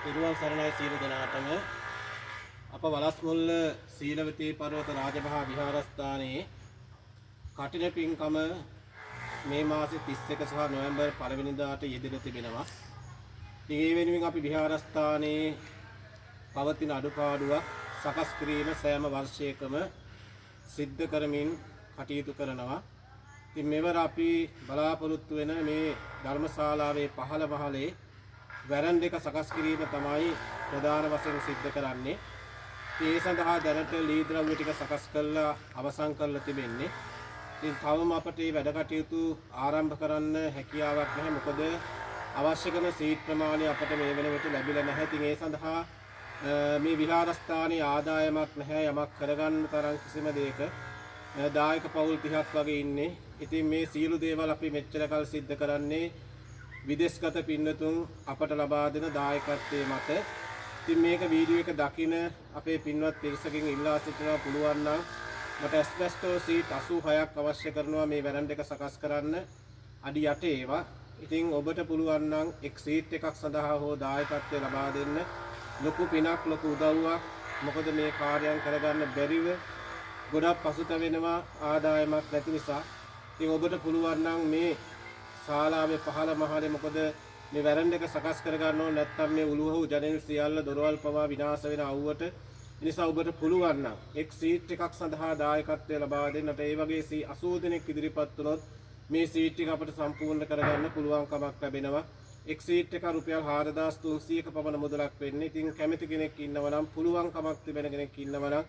පිරුවන් සරණයි සියලු දෙනාටම අප වලස්මුල්ල සීලවතී පර්වත රාජමහා විහාරස්ථානයේ කටින පින්කම මේ මාසේ 31 සහ නොවැම්බර් 1 වෙනිදාට යෙදෙලා තිබෙනවා. ඉතින් ඒ වෙනුවෙන් අපි විහාරස්ථානයේ පවතින අඩුපාඩුවක් සකස් කිරීම සෑම වර්ෂයකම සිද්ධ කරමින් කටයුතු කරනවා. ඉතින් මෙවර අපි බලාපොරොත්තු වෙන මේ ධර්මශාලාවේ පහළ මහලේ වැරන් දෙක සකස් කිරීම තමයි ප්‍රධාන වශයෙන් සිද්ධ කරන්නේ. ඒ සඳහා දැනට ලී ද්‍රව්‍ය ටික සකස් කරලා අවසන් කරලා තිබෙන්නේ. ඉතින් තවම අපට මේ වැඩ කටයුතු ආරම්භ කරන්න හැකියාවක් නැහැ. මොකද අවශ්‍ය කරන සීට් ප්‍රමාණය අපට මේ වෙන විට ලැබිලා නැහැ. ඉතින් ඒ සඳහා මේ විහාරස්ථානයේ ආදායමක් නැහැ. යමක් කරගන්න තරම් කිසිම දෙයක දායක පවුල් 30ක් වගේ ඉන්නේ. ඉතින් මේ සියලු දේවල් අපි මෙච්චර කල් සිද්ධ කරන්නේ විදේශගත පින්වතුන් අපට ලබා දෙන දායකත්වයේ මත. ඉතින් මේක වීඩියෝ එක දකින අපේ පින්වත් පිරිසකින් ඉල්ලා සිටිනවා පුළුවන් නම් මට ඇස්බෙස්ටෝ සීට් 86ක් අවශ්‍ය කරනවා මේ වැරන් දෙක සකස් කරන්න අඩි 8 ඒවා. ඉතින් ඔබට පුළුවන් නම් එක් සීට් එකක් සඳහා හෝ දායකත්වය ලබා දෙන්න. ලොකු පිනක් ලොකු උදව්වක්. මොකද මේ කාර්යයන් කරගන්න බැරිව ගොඩක් පසුතැවෙනවා ආදායමක් නැති නිසා. ඉතින් ඔබට පුළුවන් නම් මේ ශාලාවේ පහළ මහලේ මොකද මේ වැරන් දෙක සකස් කර ගන්න ඕන නැත්නම් මේ උළුහු ජනෙල් සියල්ල දොරවල් පවා විනාශ වෙන අවුවට. ඒ නිසා ඔබට පුළුවන් නම් එක් සීට් එකක් සඳහා දායකත්වය ලබා දෙන්නට. ඒ වගේ 80 දෙනෙක් ඉදිරිපත් වුණොත් මේ සීට් එක අපිට සම්පූර්ණ කරගන්න පුළුවන්කමක් ලැබෙනවා. එක් සීට් එක රුපියල් 4300ක පමණ මුදලක් වෙන්නේ. ඉතින් කැමති කෙනෙක් ඉන්නවා නම් පුළුවන්කමක් තිබෙන කෙනෙක් ඉන්නවා නම්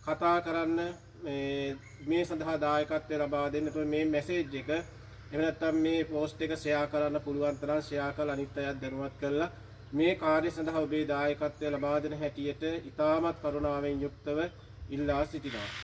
කතා කරන්න මේ සඳහා දායකත්වය ලබා දෙන්න. මේ මැසේජ් එක එහෙම නැත්නම් මේ පෝස්ට් එක ෂෙයා කරන්න පුළුවන් තරම් ෂෙයා කරලා අනිත් අයත් දැනුවත් කරලා මේ කාර්ය සඳහා ඔබේ දායකත්වය ලබා දෙන හැටියට ඉතාමත් කරුණාවෙන් යුක්තව ඉල්ලා සිටිනවා.